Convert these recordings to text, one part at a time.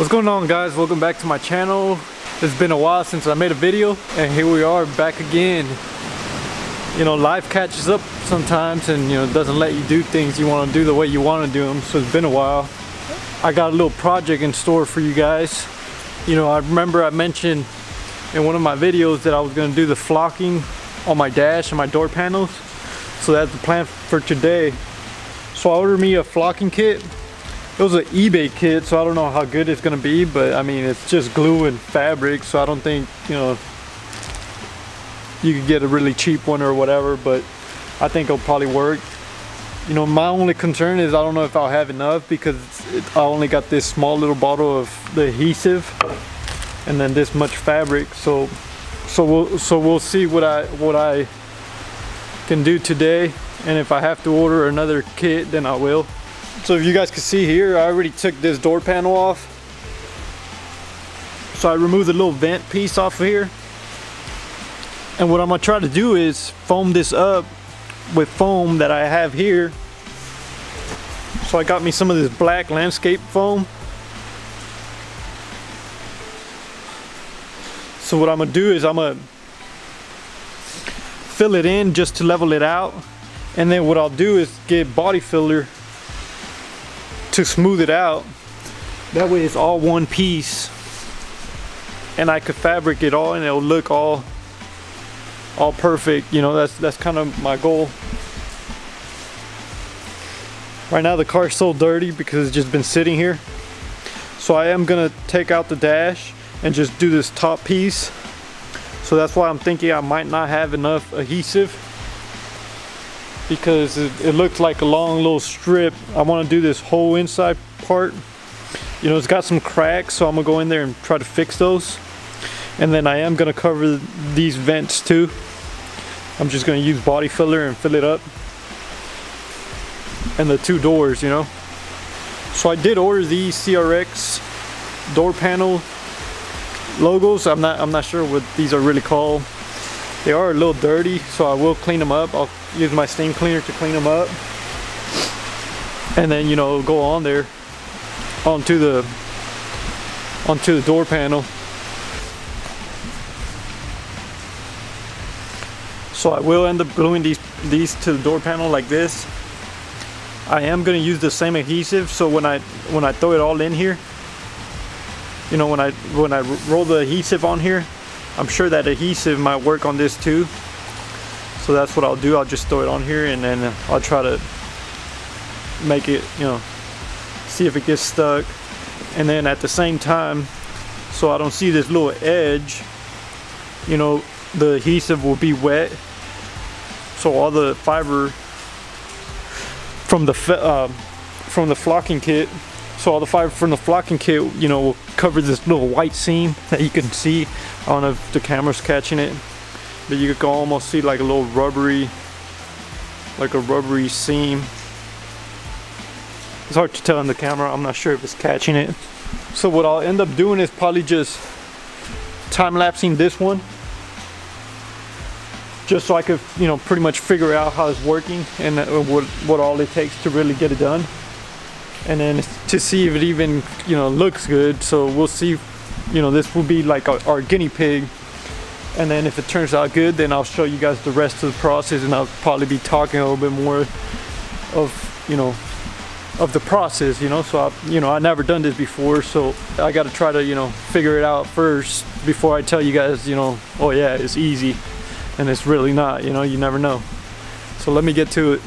What's going on, guys? Welcome back to my channel. It's been a while since I made a video, and here we are back again. You know, life catches up sometimes, and you know, it doesn't let you do things you want to do the way you want to do them. So it's been a while. I got a little project in store for you guys. You know, I remember I mentioned in one of my videos that I was going to do the flocking on my dash and my door panels. So that's the plan for today. So I ordered me a flocking kit. It was an eBay kit, so I don't know how good it's gonna be, but I mean, it's just glue and fabric, so I don't think, you know, you could get a really cheap one or whatever, but I think it'll probably work. You know, my only concern is I don't know if I'll have enough, because I only got this small little bottle of the adhesive and then this much fabric, so we'll see what I can do today, and if I have to order another kit, then I will. So if you guys can see here, I already took this door panel off. So I removed the little vent piece off of here. And what I'm gonna try to do is foam this up with foam that I have here. So I got me some of this black landscape foam. So what I'm gonna do is I'm gonna fill it in just to level it out. And then what I'll do is get body filler to smooth it out. That way it's all one piece, and I could fabric it all and it'll look all perfect. You know, that's kind of my goal. Right now the car's so dirty because it's just been sitting here. So I am gonna take out the dash and just do this top piece. So that's why I'm thinking I might not have enough adhesive, because it looks like a long little strip. I want to do this whole inside part. You know, it's got some cracks, so I'm gonna go in there and try to fix those. And then I am gonna cover these vents too. I'm just gonna use body filler and fill it up. And the two doors, you know. So I did order these CRX door panel logos. I'm not sure what these are really called. They are a little dirty, so I will clean them up. I'll use my steam cleaner to clean them up, and then, you know, go on there onto the door panel. So I will end up gluing these to the door panel like this. I am going to use the same adhesive, so when I throw it all in here, you know, when I roll the adhesive on here, I'm sure that adhesive might work on this too. So that's what I'll do. I'll just throw it on here, and then I'll try to make it, you know, see if it gets stuck. And then at the same time, so I don't see this little edge, you know, the adhesive will be wet. So all the fiber from the flocking kit, so all the fiber from the flocking kit, you know, will cover this little white seam that you can see. I don't know if the camera's catching it, but you can almost see like a little rubbery, seam. It's hard to tell in the camera. I'm not sure if it's catching it. So what I'll end up doing is probably just time-lapsing this one, just so I could, you know, pretty much figure out how it's working and what all it takes to really get it done. And then to see if it even, you know, looks good. So we'll see. You know, this will be like our guinea pig, and then if it turns out good, then I'll show you guys the rest of the process, and I'll probably be talking a little bit more of, you know, of the process, you know. So I never done this before, so I got to try to, you know, figure it out first before I tell you guys, you know, oh yeah, it's easy, and it's really not. You know, you never know. So let me get to it.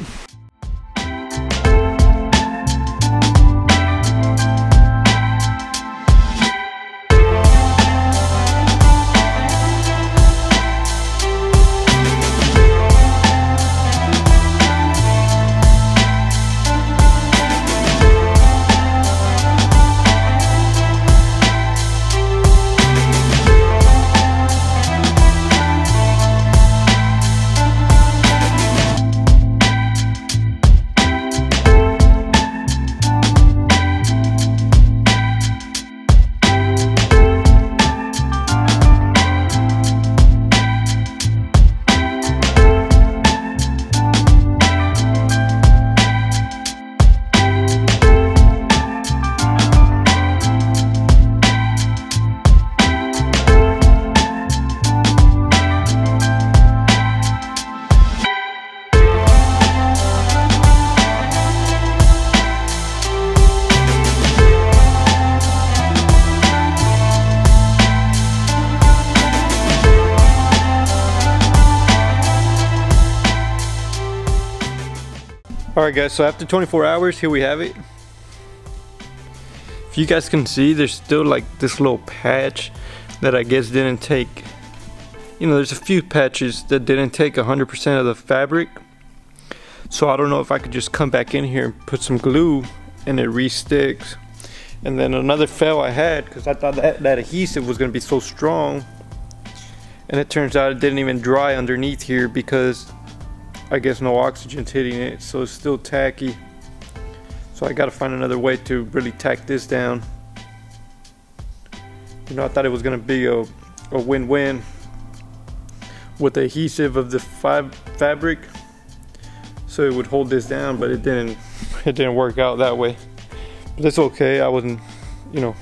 Alright guys, so after 24 hours, here we have it. If you guys can see, there's still like this little patch that I guess didn't take, you know, there's a few patches that didn't take 100% of the fabric. So I don't know if I could just come back in here and put some glue and it re-sticks. And then another fail I had, because I thought that adhesive was going to be so strong, and it turns out it didn't even dry underneath here because I guess no oxygen's hitting it, so it's still tacky. So I gotta find another way to really tack this down. You know, I thought it was gonna be a win-win with the adhesive of the fabric, so it would hold this down, but it didn't work out that way. But it's okay. I wasn't, you know,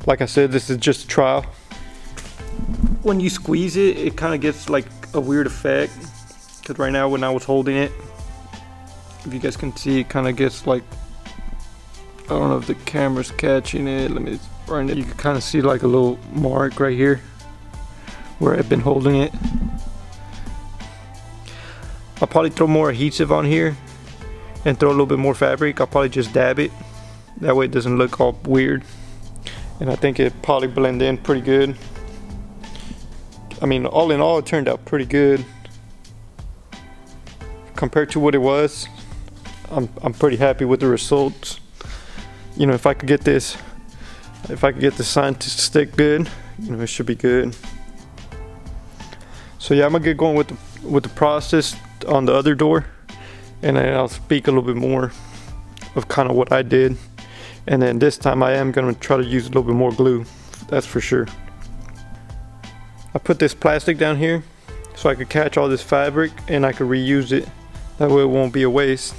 like I said, this is just a trial. When you squeeze it, it kind of gets like a weird effect. Because right now when I was holding it, if you guys can see, it kind of gets like, I don't know if the camera's catching it. Let me burn it. You can kind of see like a little mark right here where I've been holding it. I'll probably throw more adhesive on here and throw a little bit more fabric. I'll probably just dab it. That way it doesn't look all weird. And I think it probably blend in pretty good. I mean, all in all, it turned out pretty good. Compared to what it was, I'm pretty happy with the results. You know, if I could get this sign to stick good, you know, it should be good. So yeah, I'm gonna get going with the process on the other door, and then I'll speak a little bit more of kind of what I did. And then this time I am gonna try to use a little bit more glue, that's for sure. I put this plastic down here so I could catch all this fabric and I could reuse it. That way it won't be a waste.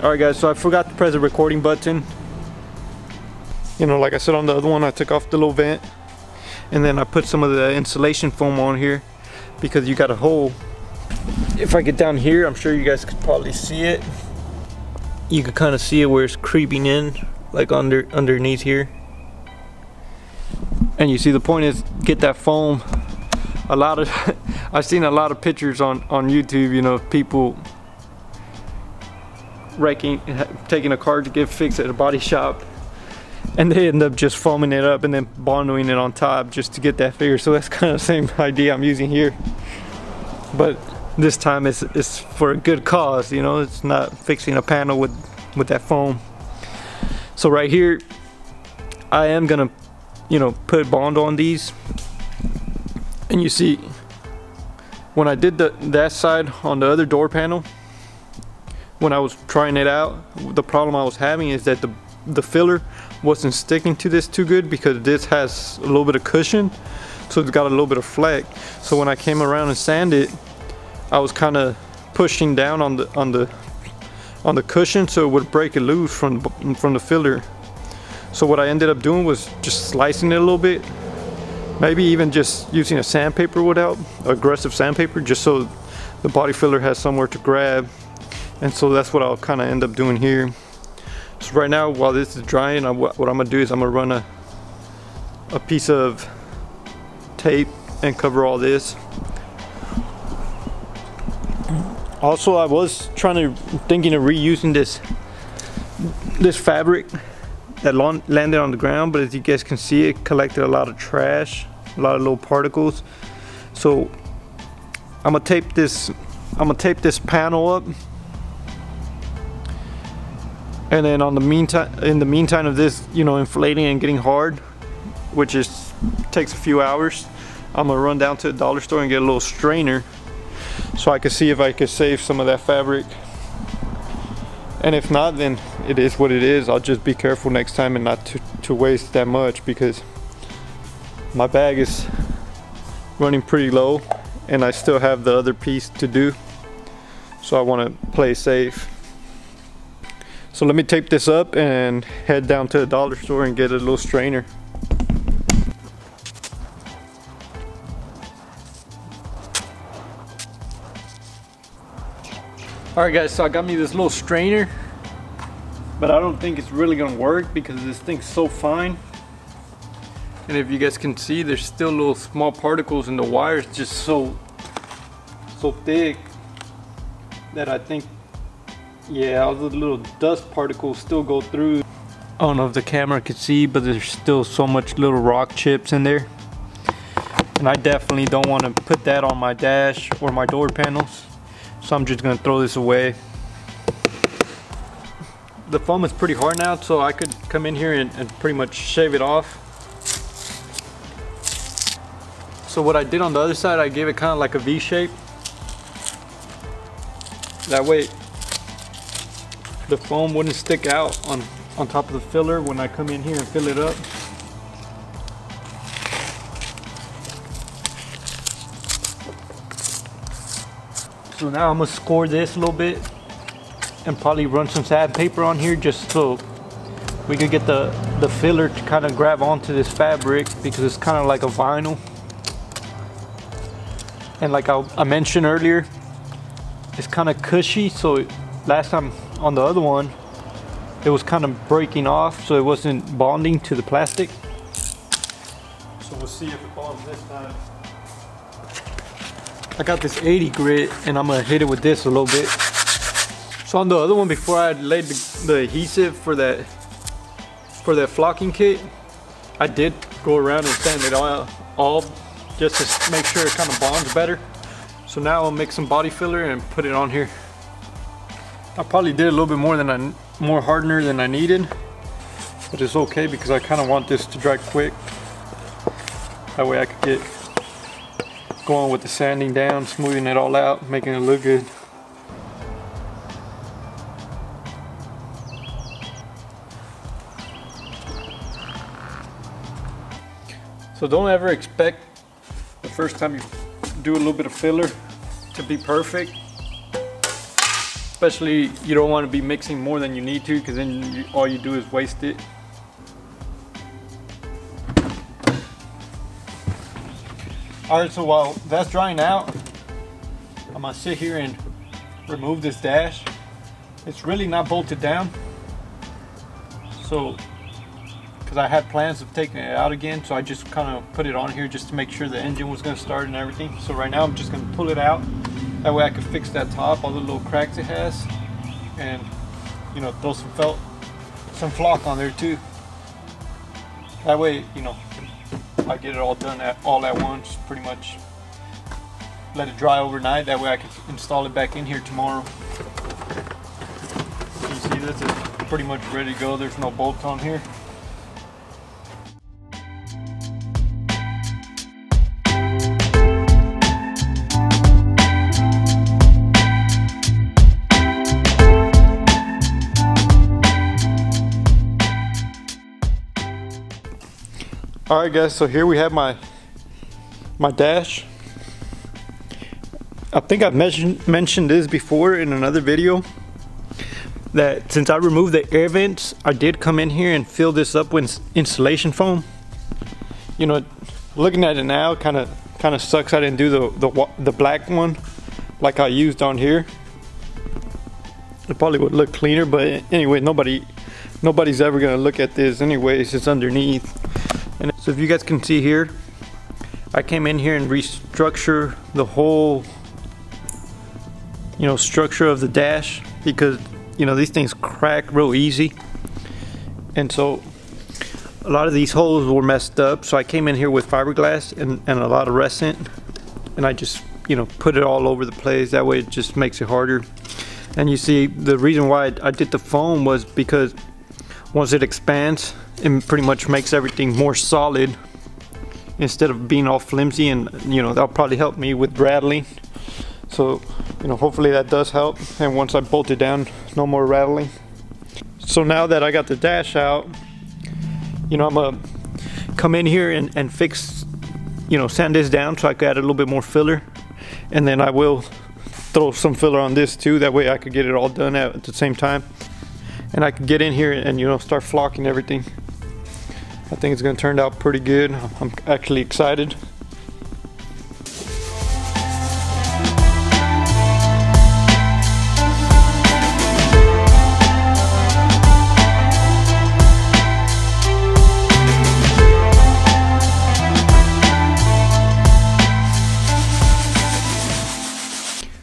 Alright guys, so I forgot to press the recording button. You know, like I said on the other one, I took off the little vent and then I put some of the insulation foam on here because you got a hole. If I get down here, I'm sure you guys could probably see it. You could kind of see it where it's creeping in, like underneath here. And you see, the point is get that foam. I've seen a lot of pictures on YouTube, you know, people taking a car to get fixed at a body shop, and they end up just foaming it up and then bonding it on top just to get that figure. So that's kind of the same idea I'm using here, but this time it's for a good cause, you know. It's not fixing a panel with that foam. So right here I am gonna, you know, put bond on these. And you see, when I did that side on the other door panel, when I was trying it out, the problem I was having is that the filler wasn't sticking to this too good, because this has a little bit of cushion, so it's got a little bit of fleck. So when I came around and sanded it, I was kind of pushing down on the cushion, so it would break it loose from the filler. So what I ended up doing was just slicing it a little bit. Maybe even just using a sandpaper would help, aggressive sandpaper, just so the body filler has somewhere to grab. And so that's what I'll kind of end up doing here. So right now, while this is drying, what I'm gonna do is I'm gonna run a piece of tape and cover all this. Also, I was thinking of reusing this fabric that landed on the ground, but as you guys can see, it collected a lot of trash, a lot of little particles. So I'm gonna tape this panel up, and then in the meantime of this, you know, inflating and getting hard, which takes a few hours, I'm gonna run down to the dollar store and get a little strainer so I can see if I could save some of that fabric. And if not, then it is what it is. I'll just be careful next time and not to waste that much, because my bag is running pretty low and I still have the other piece to do. So I want to play safe. So let me tape this up and head down to the dollar store and get a little strainer. Alright guys, so I got me this little strainer, but I don't think it's really gonna work because this thing's so fine. And if you guys can see, there's still little small particles in the wire. It's just so thick that I think Yeah, all the little dust particles still go through. I don't know if the camera could see, but there's still so much little rock chips in there. And I definitely don't want to put that on my dash or my door panels. So I'm just going to throw this away. The foam is pretty hard now, so I could come in here and pretty much shave it off. So what I did on the other side, I gave it kind of like a V shape. That way the foam wouldn't stick out on top of the filler when I come in here and fill it up. So now I'm gonna score this a little bit and probably run some sandpaper on here just so we could get the filler to kind of grab onto this fabric, because it's kind of like a vinyl. And like I mentioned earlier, it's kind of cushy, so last time on the other one it was kind of breaking off, so it wasn't bonding to the plastic. So we'll see if it bonds this time. I got this 80 grit and I'm gonna hit it with this a little bit. So on the other one, before I laid the adhesive for that flocking kit, I did go around and sand it all just to make sure it kind of bonds better. So now I'll make some body filler and put it on here. I probably did a little bit more hardener than I needed, but it's okay because I kind of want this to dry quick. That way I could get going with the sanding down, smoothing it all out, making it look good. So don't ever expect the first time you do a little bit of filler to be perfect. Especially, you don't want to be mixing more than you need to, because then all you do is waste it. Alright, so while that's drying out, I'm gonna sit here and remove this dash. It's really not bolted down, so because I had plans of taking it out again, so I just kind of put it on here just to make sure the engine was going to start and everything. So right now I'm just going to pull it out, that way I can fix that top, all the little cracks it has, and you know, throw some flock on there too. That way, you know, I get it all done all at once, pretty much. Let it dry overnight, that way I can install it back in here tomorrow. You see, this is pretty much ready to go. There's no bolts on here. Alright guys, so here we have my dash. I think I've mentioned this before in another video, that since I removed the air vents, I did come in here and fill this up with insulation foam. You know, looking at it now, kind of sucks I didn't do the black one like I used on here. It probably would look cleaner, but anyway, nobody's ever gonna look at this anyways. It's underneath. And so if you guys can see here, I came in here and restructure the whole, you know, structure of the dash, because you know, these things crack real easy, and so a lot of these holes were messed up. So I came in here with fiberglass and a lot of resin, and I just, you know, put it all over the place. That way it just makes it harder. And you see, the reason why I did the foam was because once it expands, it pretty much makes everything more solid instead of being all flimsy, and you know, that'll probably help me with rattling. So, you know, hopefully that does help. And once I bolt it down, no more rattling. So now that I got the dash out, you know, I'm gonna come in here and fix, you know, sand this down so I can add a little bit more filler, and then I will throw some filler on this too. That way I could get it all done at the same time, and I could get in here and, you know, start flocking everything. I think it's gonna turn out pretty good. I'm actually excited.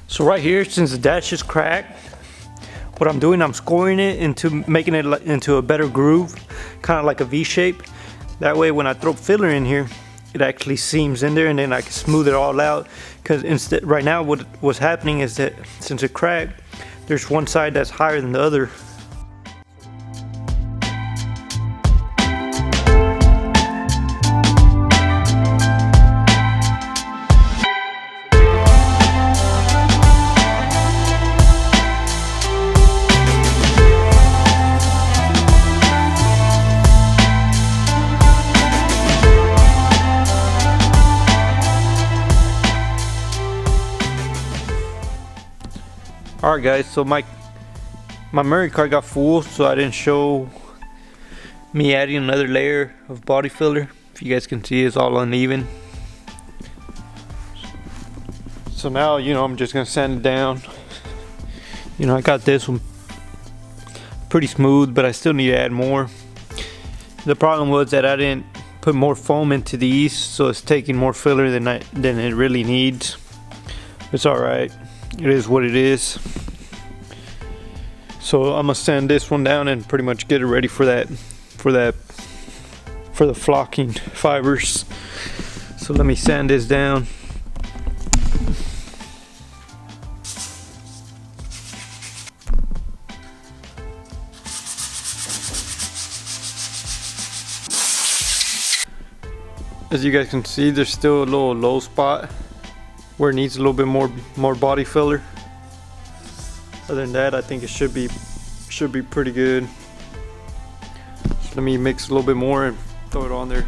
So right here, since the dash is cracked, what I'm doing, I'm scoring it into making it into a better groove, kind of like a V shape. That way when I throw filler in here, it actually seams in there, and then I can smooth it all out. Because instead, right now what's happening is that since it cracked, there's one side that's higher than the other. Alright guys, so my memory card got full, so I didn't show me adding another layer of body filler. If you guys can see, it's all uneven. So now, you know, I'm just gonna sand it down. You know, I got this one pretty smooth, but I still need to add more. The problem was that I didn't put more foam into these, so it's taking more filler than it really needs. It's alright. It is what it is. So I'm gonna sand this one down and pretty much get it ready for the flocking fibers. So let me sand this down. As you guys can see, there's still a little low spot where it needs a little bit more body filler. Other than that, I think it should be pretty good. So let me mix a little bit more and throw it on there.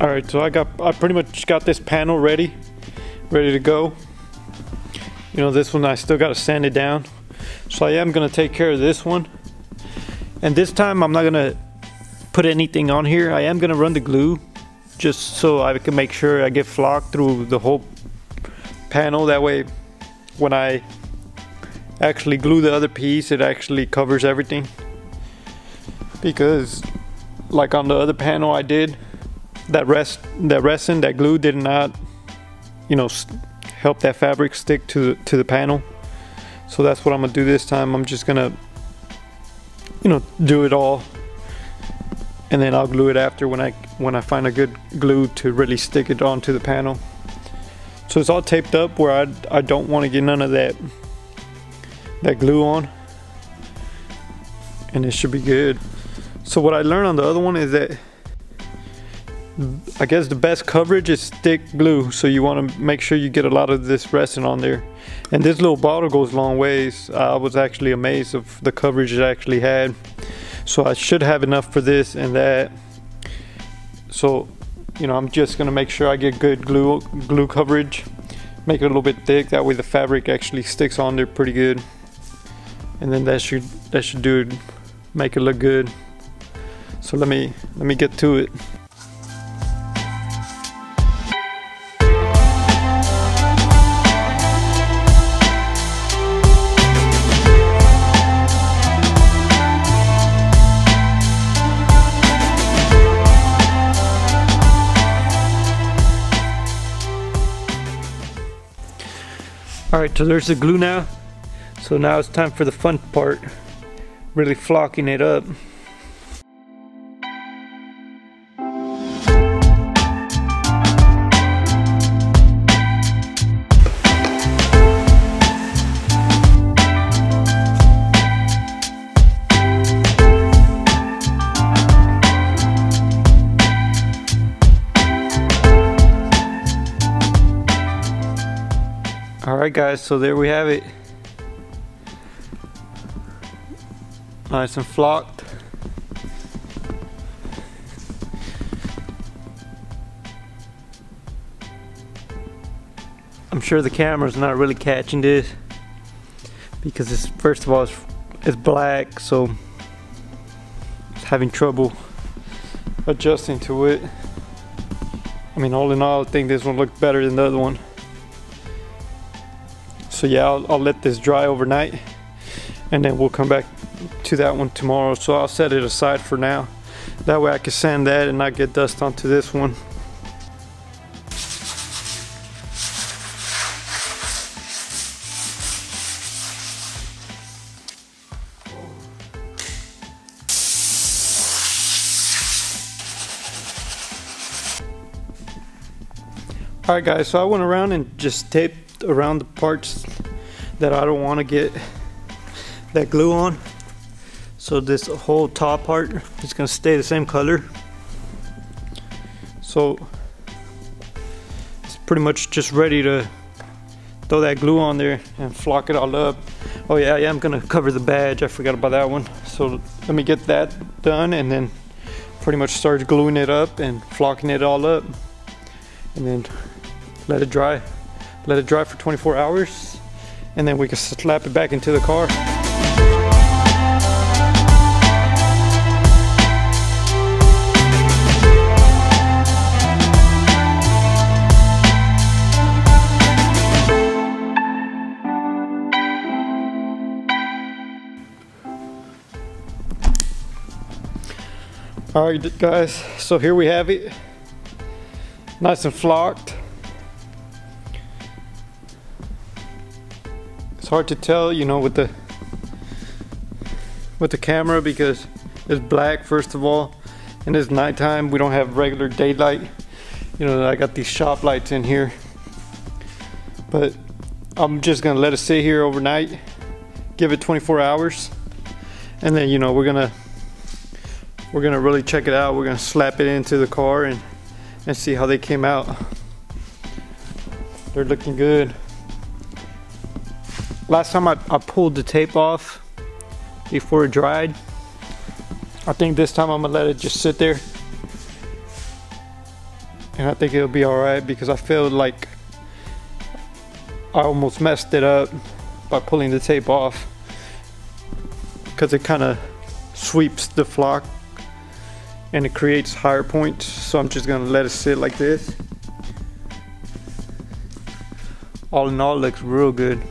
Alright, so I pretty much got this panel ready to go. You know, this one I still got to sand it down. So I am going to take care of this one. And this time I'm not going to put anything on here. I am going to run the glue just so I can make sure I get flocked through the whole panel. That way when I actually glue the other piece, it actually covers everything. Because like on the other panel I did, that resin, that glue did not, you know, help that fabric stick to the panel. So that's what I'm gonna do this time. I'm just gonna, you know, do it all, and then I'll glue it after when I find a good glue to really stick it onto the panel. So it's all taped up where I don't want to get none of that glue on, and it should be good. So what I learned on the other one is that I guess the best coverage is stick glue, so you want to make sure you get a lot of this resin on there. And this little bottle goes a long ways. I was actually amazed of the coverage it actually had. So I should have enough for this and that. So, you know, I'm just gonna make sure I get good glue coverage, make it a little bit thick, that way the fabric actually sticks on there pretty good. And then that should do it, make it look good. So let me get to it. Alright, so there's the glue now. So now it's time for the fun part, really flocking it up. Alright guys, so there we have it. Nice and flocked. I'm sure the camera's not really catching this because it's, first of all, it's black, so it's having trouble adjusting to it. I mean, all in all, I think this one looked better than the other one. So yeah, I'll let this dry overnight and then we'll come back to that one tomorrow. So I'll set it aside for now. That way I can sand that and not get dust onto this one. Alright guys, so I went around and just taped around the parts that I don't want to get that glue on. So this whole top part is going to stay the same color. So it's pretty much just ready to throw that glue on there and flock it all up. Oh yeah, I am going to cover the badge. I forgot about that one. So let me get that done and then pretty much start gluing it up and flocking it all up. And then let it dry for 24 hours and then we can slap it back into the car. Alright guys, so here we have it, nice and flocked. It's hard to tell, you know, with the camera because it's black first of all, and it's nighttime. We don't have regular daylight. You know, I got these shop lights in here, but I'm just gonna let it sit here overnight, give it 24 hours, and then, you know, we're gonna really check it out. We're gonna slap it into the car and see how they came out. They're looking good. Last time I pulled the tape off before it dried. I think this time I'm gonna let it just sit there. And I think it'll be alright because I feel like I almost messed it up by pulling the tape off. Because it kind of sweeps the flock and it creates higher points. So I'm just gonna let it sit like this. All in all, it looks real good.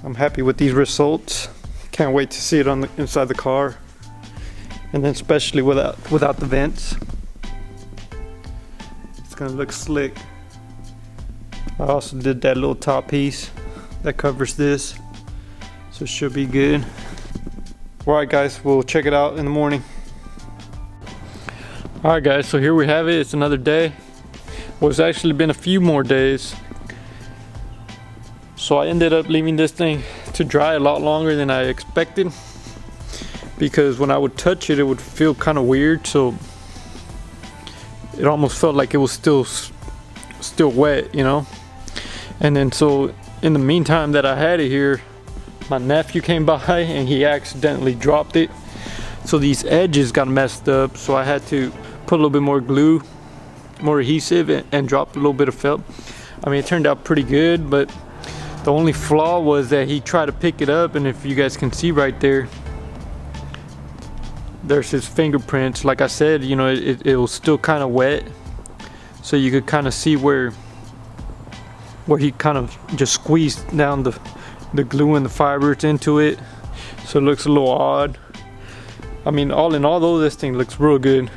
I'm happy with these results. Can't wait to see it on the inside the car, and then especially without the vents. It's gonna look slick. I also did that little top piece that covers this, so it should be good. Alright guys, we'll check it out in the morning. Alright guys, so here we have it. It's another day. Well, it's actually been a few more days. So I ended up leaving this thing to dry a lot longer than I expected, because when I would touch it, it would feel kind of weird. So it almost felt like it was still wet, you know. And then so in the meantime that I had it here, my nephew came by and he accidentally dropped it. So these edges got messed up. So I had to put a little bit more glue, more adhesive, and drop a little bit of felt. I mean, it turned out pretty good, but the only flaw was that he tried to pick it up, and if you guys can see right there, there's his fingerprints. Like I said, you know, it was still kind of wet, so you could kind of see where he kind of just squeezed down the glue and the fibers into it, so it looks a little odd. I mean, all in all though, this thing looks real good.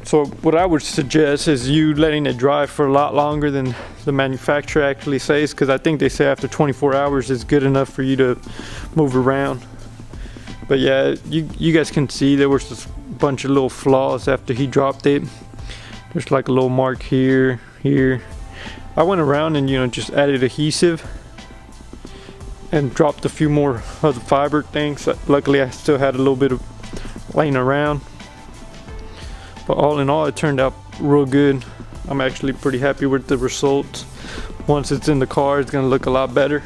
So what I would suggest is you letting it dry for a lot longer than the manufacturer actually says, because I think they say after 24 hours is good enough for you to move around. But yeah, you guys can see there was just a bunch of little flaws after he dropped it. There's like a little mark here. I went around and, you know, just added adhesive and dropped a few more of the fiber things. Luckily I still had a little bit of laying around. But all in all, it turned out real good. I'm actually pretty happy with the results. Once it's in the car, it's gonna look a lot better.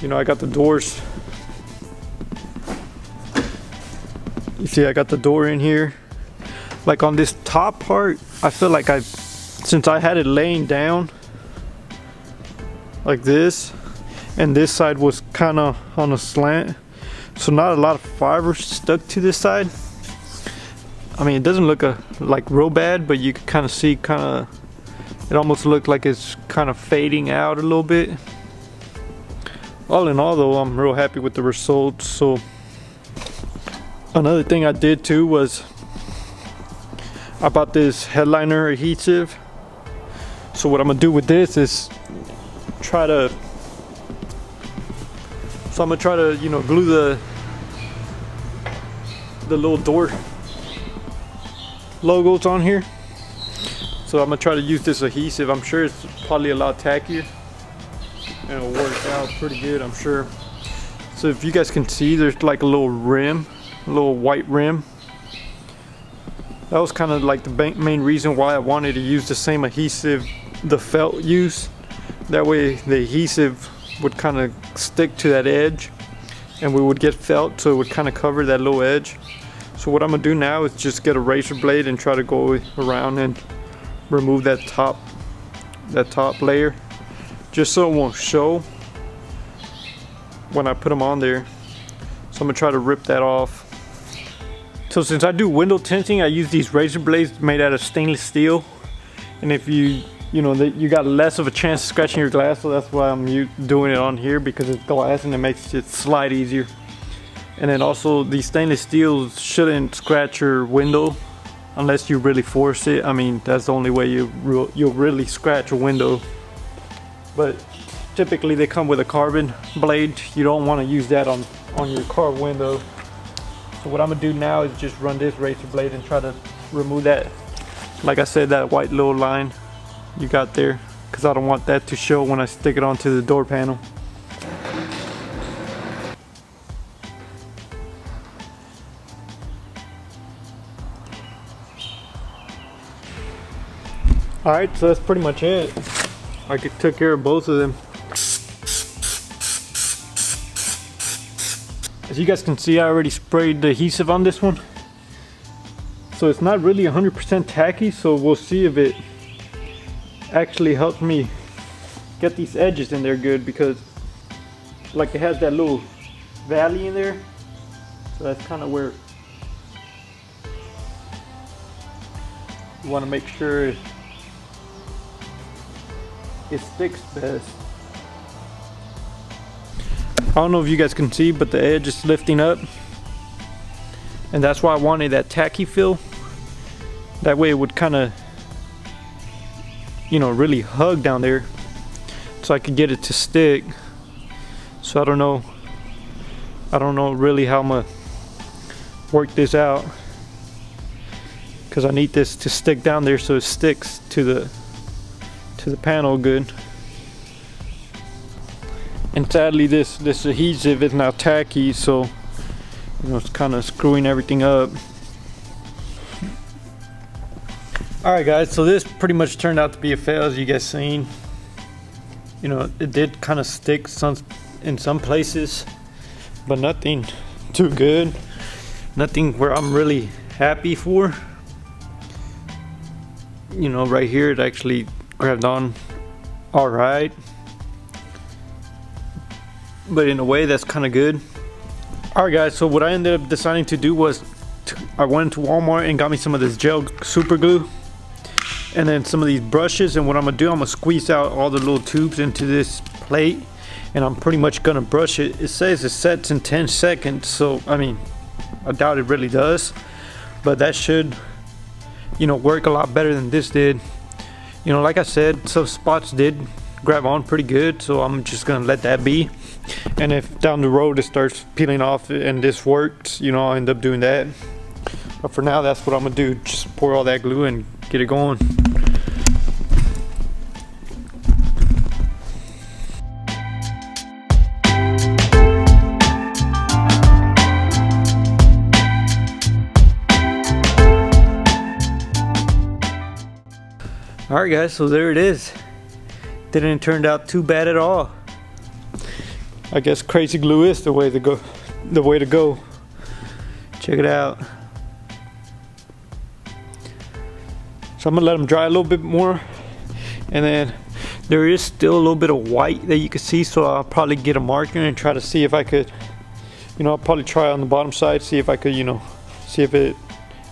You know, I got the doors. You see, I got the door in here. Like on this top part, I feel like since I had it laying down like this, and this side was kind of on a slant, so not a lot of fiber stuck to this side. I mean, it doesn't look like real bad, but you can kind of see it almost looked like it's kind of fading out a little bit. All in all though, I'm real happy with the results. So another thing I did too was I bought this headliner adhesive. So what I'm gonna do with this is I'm gonna try to, you know, glue the little door logos on here. So I'm gonna try to use this adhesive. I'm sure it's probably a lot tackier and it'll work out pretty good, I'm sure. So if you guys can see, there's like a little rim, a little white rim. That was kind of like the main reason why I wanted to use the same adhesive the felt used. That way the adhesive would kind of stick to that edge and we would get felt, so it would kind of cover that little edge. So what I'm gonna do now is just get a razor blade and try to go around and remove that top layer, just so it won't show when I put them on there. So I'm gonna try to rip that off. So since I do window tinting, I use these razor blades made out of stainless steel, and if you got less of a chance of scratching your glass, so that's why I'm doing it on here, because it's glass and it makes it slide easier. And then also these stainless steels shouldn't scratch your window unless you really force it. I mean, that's the only way you'll really scratch a window. But typically they come with a carbon blade. You don't want to use that on your car window. So what I'm gonna do now is just run this razor blade and try to remove that, like I said, that white little line you got there, because I don't want that to show when I stick it onto the door panel. Alright, so that's pretty much it. I took care of both of them. As you guys can see, I already sprayed the adhesive on this one. So it's not really 100% tacky, so we'll see if it actually helps me get these edges in there good, because like it has that little valley in there. So that's kind of where you want to make sure it sticks best. I don't know if you guys can see, but the edge is lifting up, and that's why I wanted that tacky feel. That way it would kind of, you know, really hug down there, so I could get it to stick. So I don't know really how I'm gonna work this out, because I need this to stick down there so it sticks to the panel good. And sadly this adhesive is now tacky, so you know, it's kind of screwing everything up. Alright guys, so this pretty much turned out to be a fail, as you guys seen. You know, it did kind of stick in some places, but nothing too good. Nothing where I'm really happy for. You know, right here it actually grabbed on alright, but in a way that's kind of good. Alright guys, so what I ended up deciding to do was I went to Walmart and got me some of this gel super glue and then some of these brushes, and what I'm gonna do, I'm gonna squeeze out all the little tubes into this plate, and I'm pretty much gonna brush it. It says it sets in 10 seconds, so I mean, I doubt it really does, but that should, you know, work a lot better than this did. You know, like I said, some spots did grab on pretty good, so I'm just gonna let that be. And if down the road it starts peeling off and this works, you know, I'll end up doing that. But for now, that's what I'm gonna do. Just pour all that glue and get it going. Alright guys, so there it is. Didn't turn out too bad at all. I guess crazy glue is the way to go. Check it out. So I'm gonna let them dry a little bit more, and then there is still a little bit of white that you can see, so I'll probably get a marker and try to see if I could, I'll probably try on the bottom side, see if I could, see if it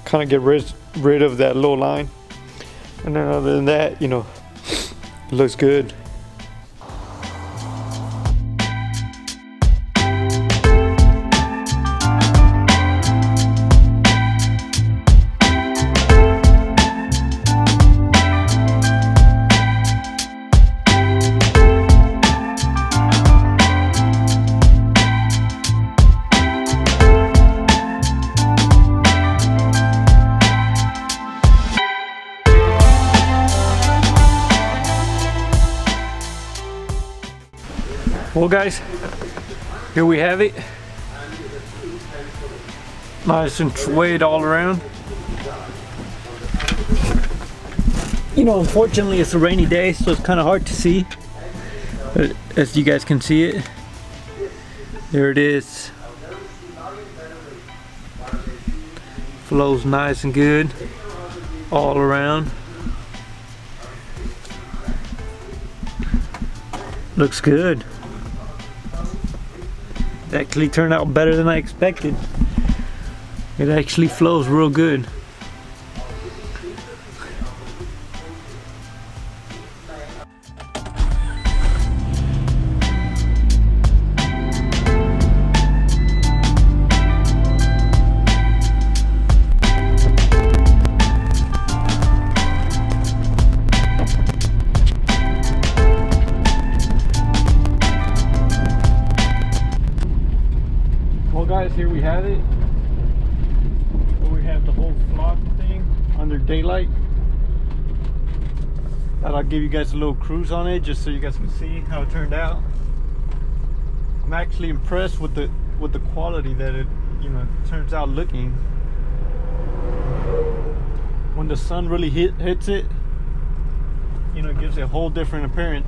kind of get rid of that low line. And then other than that, it looks good. Well guys, here we have it. Nice and suede all around. Unfortunately it's a rainy day, so it's kind of hard to see. But as you guys can see it, there it is. Flows nice and good all around. Looks good. It actually turned out better than I expected. It actually flows real good. Guys, here we have it. We have the whole flock thing under daylight. Thought I'll give you guys a little cruise on it just so you guys can see how it turned out. I'm actually impressed with the quality that it turns out looking. When the sun really hits it, it gives it a whole different appearance.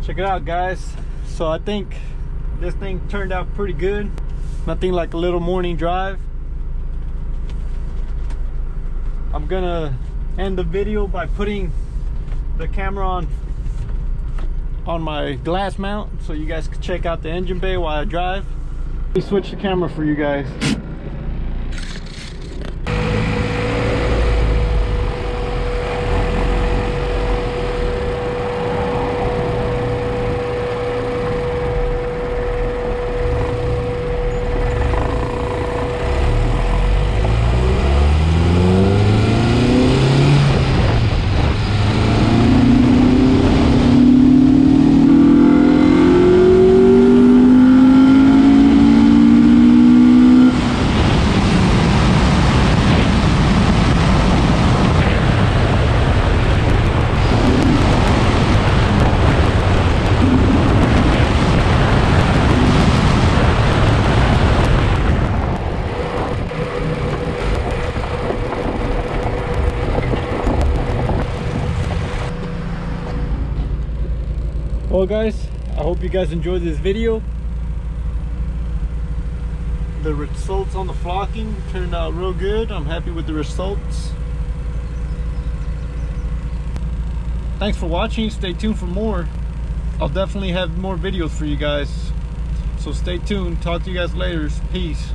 Check it out, guys. So I think this thing turned out pretty good. Nothing like a little morning drive. I'm gonna end the video by putting the camera on my glass mount so you guys can check out the engine bay while I drive. Let me switch the camera for you guys. Well guys, I hope you guys enjoyed this video. The results on the flocking turned out real good. I'm happy with the results. Thanks for watching. Stay tuned for more. I'll definitely have more videos for you guys. So stay tuned. Talk to you guys later. Peace.